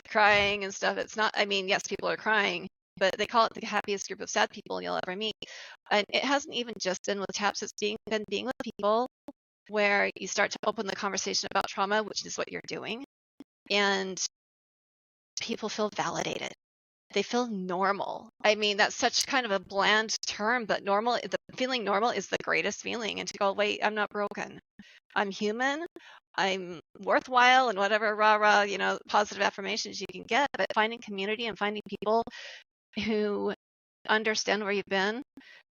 crying and stuff. It's not. I mean, yes, people are crying, but they call it the happiest group of sad people you'll ever meet. And it hasn't even just been with TAPS. It's been being with people where you start to open the conversation about trauma, which is what you're doing, and people feel validated. They feel normal. I mean, that's such kind of a bland term, but feeling normal is the greatest feeling. And to go, wait, I'm not broken. I'm human. I'm worthwhile, and whatever rah-rah, positive affirmations you can get. But finding community and finding people who understand where you've been.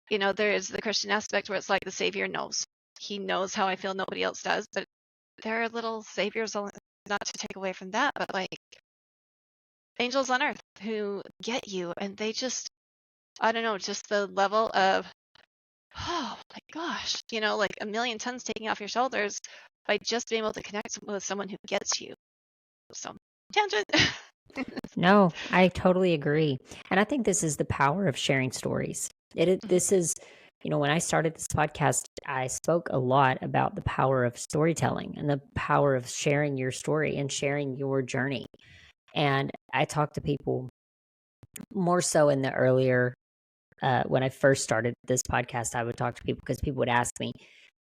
There is the Christian aspect where it's like the Savior knows. He knows how I feel. Nobody else does. But there are little saviors, not to take away from that, but like angels on earth who get you, and they just, I don't know, just the level of, oh my gosh, like a million tons taking off your shoulders by just being able to connect with someone who gets you. So, tangent. No, I totally agree. And I think this is the power of sharing stories. This is, when I started this podcast, I spoke a lot about the power of storytelling and the power of sharing your story and sharing your journey. And I talk to people more so in the earlier, when I first started this podcast, I would talk to people because people would ask me,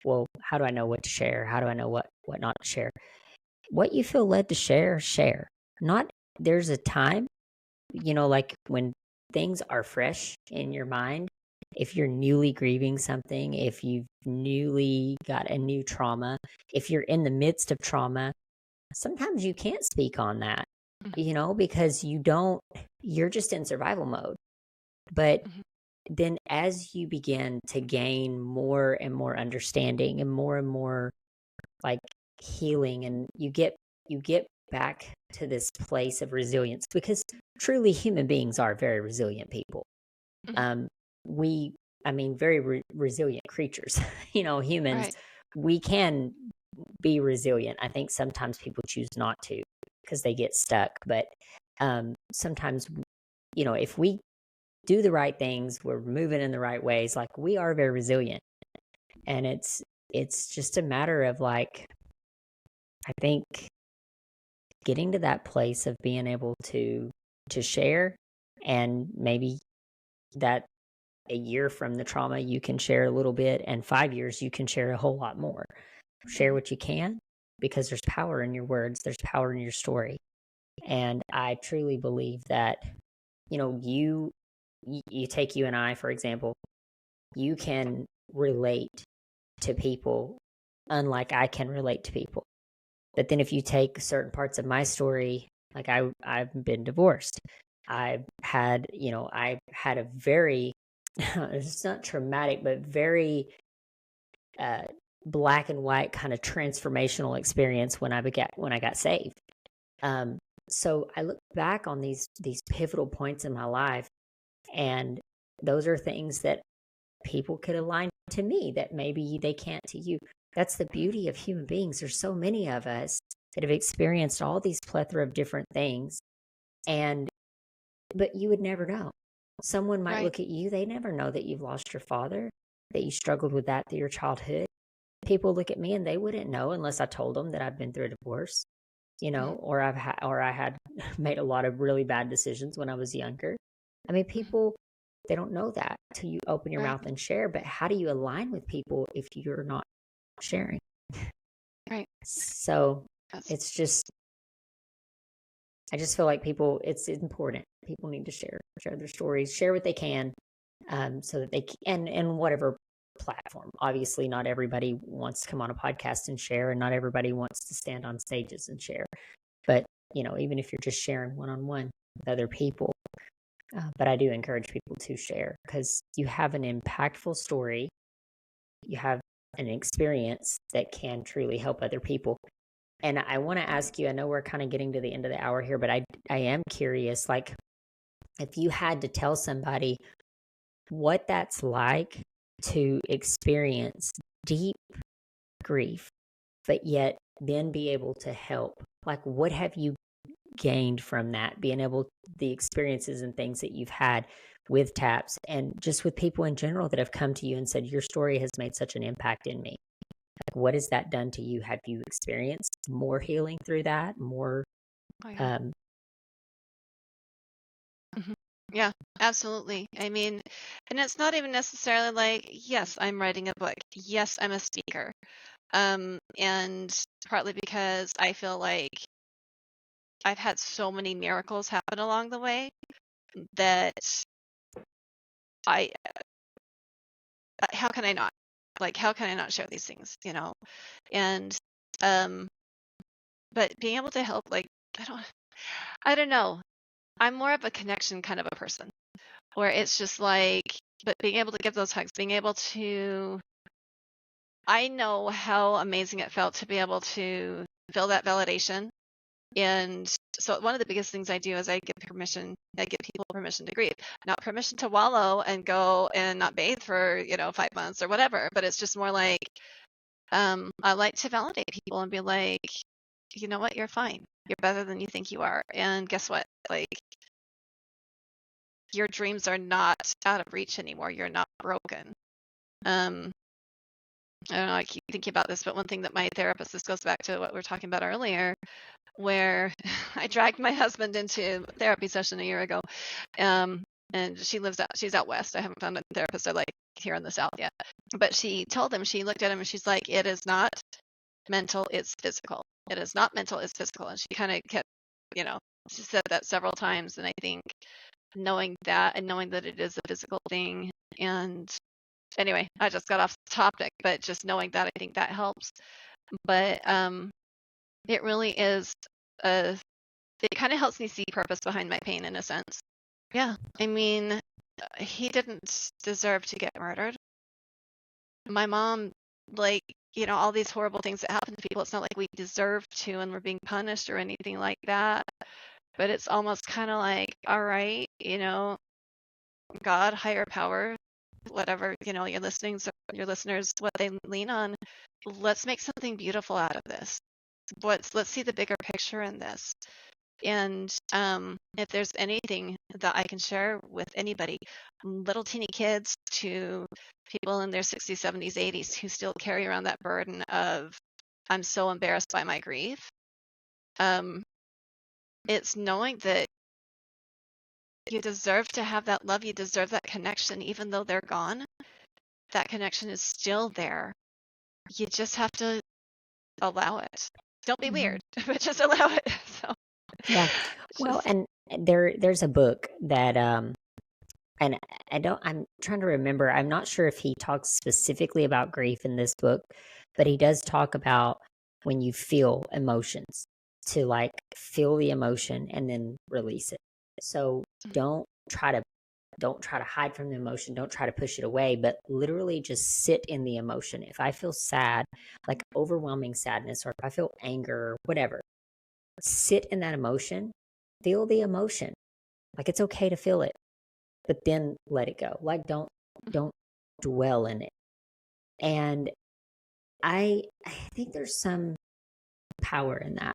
well, how do I know what to share? How do I know what not to share? What you feel led to share, share. Not, there's a time, like when things are fresh in your mind, if you're newly grieving something, if you've newly got a new trauma, if you're in the midst of trauma, sometimes you can't speak on that, because you're just in survival mode. But then as you begin to gain more and more understanding and more like healing, and you get back to this place of resilience, because truly human beings are very resilient people. Mhm. We, I mean, very resilient creatures. Humans, Right. we can be resilient. I think sometimes people choose not to because they get stuck. But sometimes, if we do the right things, we're moving in the right ways, like we are very resilient. And it's just a matter of, like, I think, getting to that place of being able to share, and maybe that a year from the trauma you can share a little bit, and 5 years you can share a whole lot more. Share Mhm. what you can, because there's power in your words, there's power in your story. And I truly believe that, you take you and I, for example, you can relate to people unlike I can relate to people. But then if you take certain parts of my story, like I've been divorced. I had a very it's not traumatic, but very uh, black and white kind of transformational experience when I got saved. Um, so I look back on these pivotal points in my life, and those are things that people could align to me that maybe they can't to you. That's the beauty of human beings. There's so many of us that have experienced all these plethora of different things, and but you would never know. Someone might Right. look at you, they never know that you've lost your father, that you struggled with that through your childhood. People look at me and they wouldn't know unless I told them that I've been through a divorce, Mhm. or I had made a lot of really bad decisions when I was younger. I mean, Mhm. people, they don't know that till you open your Right. mouth and share. But how do you align with people if you're not sharing? Right. So That's it's just, I just feel like people, it's important. People need to share their stories, share what they can, so that they can, and whatever platform. Obviously, not everybody wants to come on a podcast and share, and not everybody wants to stand on stages and share. But even if you're just sharing one on one with other people, but I do encourage people to share, because you have an impactful story, you have an experience that can truly help other people. And I want to ask you, I know we're kind of getting to the end of the hour here, but I am curious, like, if you had to tell somebody what that's like to experience deep grief, but yet then be able to help, like, what have you gained from that, being able, the experiences and things that you've had with TAPS, and just with people in general that have come to you and said, your story has made such an impact in me? Like, what has that done to you? Have you experienced more healing through that? More, oh yeah. um, Mhm. Yeah, absolutely. I mean, and it's not even necessarily like, yes, I'm writing a book. Yes, I'm a speaker. And partly because I feel like I've had so many miracles happen along the way that I, how can I not? Like, how can I not share these things? And, um, but being able to help, like, I don't, I don't know. I'm more of a connection kind of a person, where it's just like, but being able to give those hugs, being able to, I know how amazing it felt to be able to feel that validation. And so one of the biggest things I do is I give people permission to grieve, not permission to wallow and go and not bathe for, 5 months or whatever. But it's just more like, I like to validate people and be like, you know what, you're fine. You're better than you think you are. And guess what? Like, your dreams are not out of reach anymore. You're not broken. Um, I don't know, I keep thinking about this, but one thing that my therapist, this goes back to what we were talking about earlier, where I dragged my husband into a therapy session a year ago. Um, and she's out west. I haven't found a therapist I like here in the South yet. But she told him, she looked at him and she's like, it is not mental, it's physical. It is not mental, it's physical. And she kind of kept, you know, she said that several times. And I think knowing that, and knowing that it is a physical thing. And anyway, I just got off topic, but just knowing that, I think that helps. But it really is a it kind of helps me see purpose behind my pain, in a sense. Yeah. I mean, he didn't deserve to get murdered. My mom, like, all these horrible things that happen to people, it's not like we deserve to and we're being punished or anything like that. But it's almost kind of like, all right, God, higher power, whatever, your listeners, what they lean on, let's make something beautiful out of this. Let's see the bigger picture in this. And if there's anything that I can share with anybody, little teeny kids to people in their 60s, 70s, 80s who still carry around that burden of, I'm so embarrassed by my grief, it's knowing that you deserve to have that love, you deserve that connection, even though they're gone. That connection is still there. You just have to allow it. Don't be weird, but just allow it. So Yeah. Well, and there's a book that and I'm trying to remember. I'm not sure if he talks specifically about grief in this book, but he does talk about when you feel emotions, to like feel the emotion and then release it. So don't try to hide from the emotion, don't try to push it away, but literally just sit in the emotion. If I feel sad, like overwhelming sadness, or if I feel anger or whatever, sit in that emotion, feel the emotion. Like it's okay to feel it, but then let it go. Like don't dwell in it. And I think there's some power in that,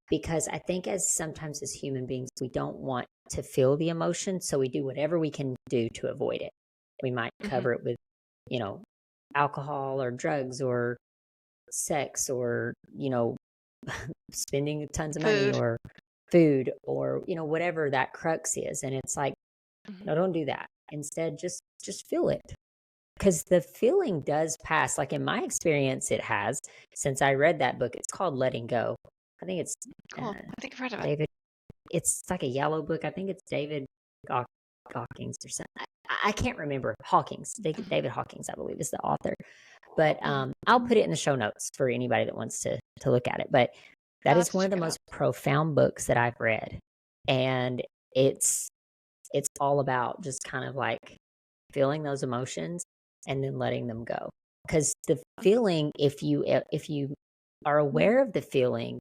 because I think sometimes as human beings, we don't want to feel the emotion, so we do whatever we can do to avoid it. We might cover it with, alcohol or drugs or sex or, spending tons of money food. or food or, whatever that crux is. And it's like, no, don't do that. Instead, just feel it, because the feeling does pass. Like in my experience, it has, since I read that book. It's called Letting Go. I think it's Cool. I think I've heard of it. David. It's like a yellow book. I think it's David Hawkins or something. I can't remember. Hawkins. David Hawkins, I believe, is the author. But I'll put it in the show notes for anybody that wants to look at it. But that I'll have is to one of check the it most out. profound books that I've read, and it's all about just kind of like feeling those emotions and then letting them go. Because the feeling, if you are aware of the feeling,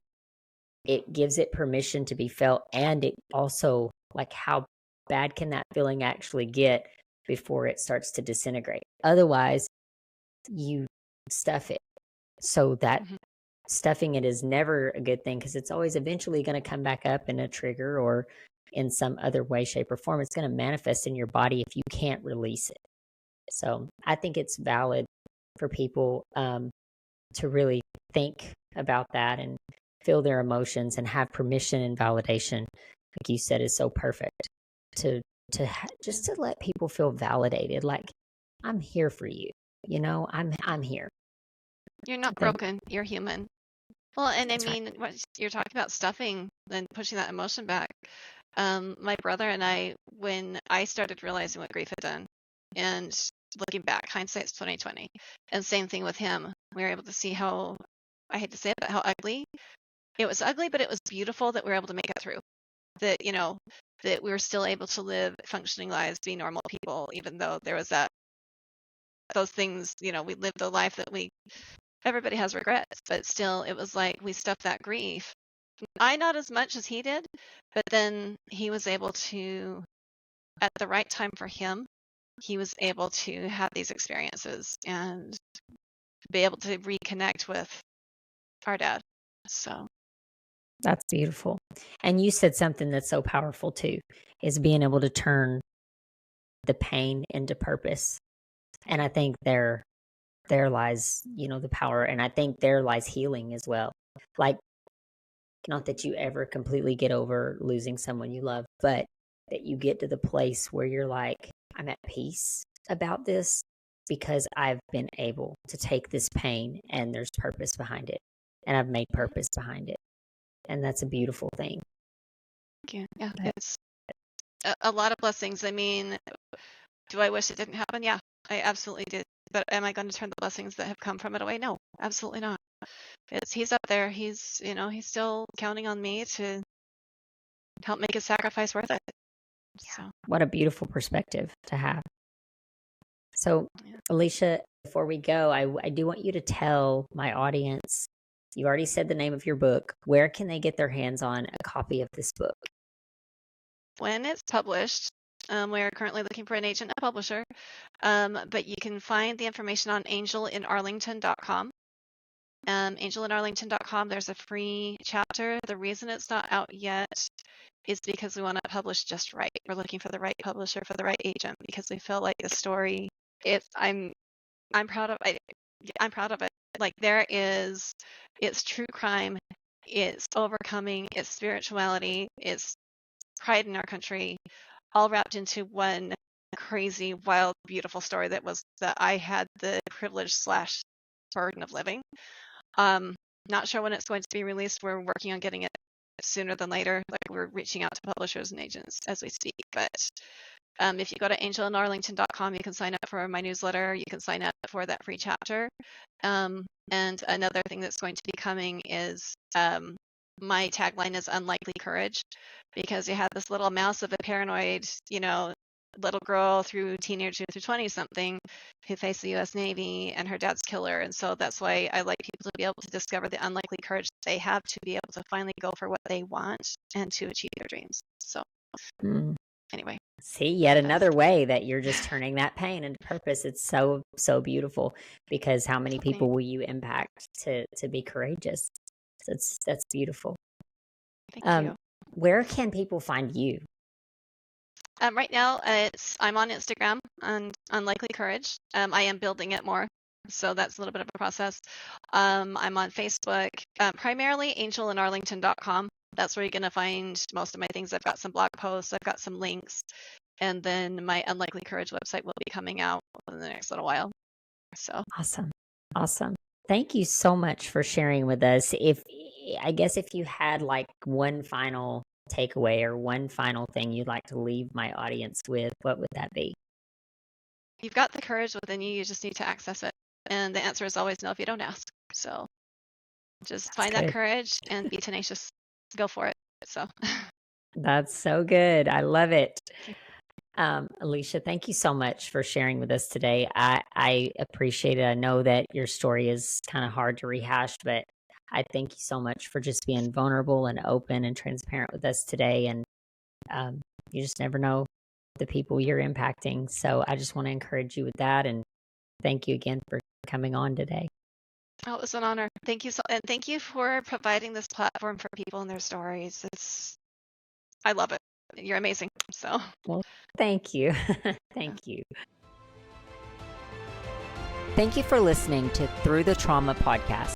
it gives it permission to be felt, and it also, like, how bad can that feeling actually get before it starts to disintegrate? Otherwise, you stuff it. So that stuffing it is never a good thing, because it's always eventually going to come back up in a trigger or in some other way, shape, or form. It's going to manifest in your body if you can't release it. So I think it's valid for people to really think about that and feel their emotions and have permission and validation, like you said, is so perfect, to just to let people feel validated, like, I'm here for you, I'm here. You're I not think broken. You're human. Well, and I that's right. mean, what you're talking about, stuffing and pushing that emotion back. My brother and I, when I started realizing what grief had done, and looking back, hindsight's 2020, and same thing with him. We were able to see how, I hate to say it, but how ugly it was. Ugly, but it was beautiful that we were able to make it through. That that we were still able to live functioning lives, be normal people, even though there was those things. We lived a life that everybody has regrets, but still, it was like we stuffed that grief. I not as much as he did, but then he was able to, at the right time for him, he was able to have these experiences and be able to reconnect with our dad. So, That's beautiful. And you said something that's so powerful too, is being able to turn the pain into purpose. And I think there lies, the power, and I think there lies healing as well. Like, not that you ever completely get over losing someone you love, but that you get to the place where you're like, I'm at peace about this, because I've been able to take this pain and there's purpose behind it. And I've made purpose behind it. And that's a beautiful thing. yeah, But it's a lot of blessings. I mean, do I wish it didn't happen? Yeah, I absolutely did. But am I going to turn the blessings that have come from it away? No, absolutely not. He's up there. He's still counting on me to help make his sacrifice worth it. So What a beautiful perspective to have. So, yeah. Alicia, before we go, I do want you to tell my audience, you already said the name of your book. Where can they get their hands on a copy of this book? When it's published, we are currently looking for an agent and publisher, but you can find the information on angelinarlington.com. Angelinarlington.com, there's a free chapter. The reason it's not out yet is because we want to publish just right. We're looking for the right publisher, for the right agent, because we feel like the story, I'm proud of it. I'm proud of it. Like it's true crime, it's overcoming, it's spirituality, it's pride in our country, all wrapped into one crazy, wild, beautiful story that I had the privilege / burden of living. Not sure when it's going to be released. We're working on getting it sooner than later. Like, we're reaching out to publishers and agents as we speak. But if you go to angelinarlington.com, you can sign up for my newsletter. You can sign up for that free chapter. And another thing that's going to be coming is my tagline is unlikely courage, because you have this little mouse of a paranoid, little girl through teenager through 20 something who faced the U.S. Navy and her dad's killer. And so that's why I like people to be able to discover the unlikely courage they have to be able to finally go for what they want and to achieve their dreams. So anyway. See, yet another way that you're just turning that pain into purpose. It's so, so beautiful, because how many people will you impact to be courageous? That's beautiful. Thank you. Where can people find you? Right now, I'm on Instagram on Unlikely Courage. I am building it more, so that's a little bit of a process. I'm on Facebook, primarily angelinarlington.com. That's where you're going to find most of my things. I've got some blog posts, I've got some links, and then my Unlikely Courage website will be coming out in the next little while. So Awesome. Thank you so much for sharing with us. If you had like one final takeaway or one final thing you'd like to leave my audience with, what would that be? You've got the courage within you. You just need to access it. And the answer is always no if you don't ask. So just find that courage and be tenacious. Go for it. So that's so good. I love it. Alicia, thank you so much for sharing with us today. I appreciate it. I know that your story is kind of hard to rehash, but I thank you so much for just being vulnerable and open and transparent with us today. And you just never know the people you're impacting. So I just want to encourage you with that. And thank you again for coming on today. Oh, it was an honor. Thank you. And thank you for providing this platform for people and their stories. I love it. You're amazing. So, well, thank you. Thank you. Thank you for listening to Through the Trauma podcast.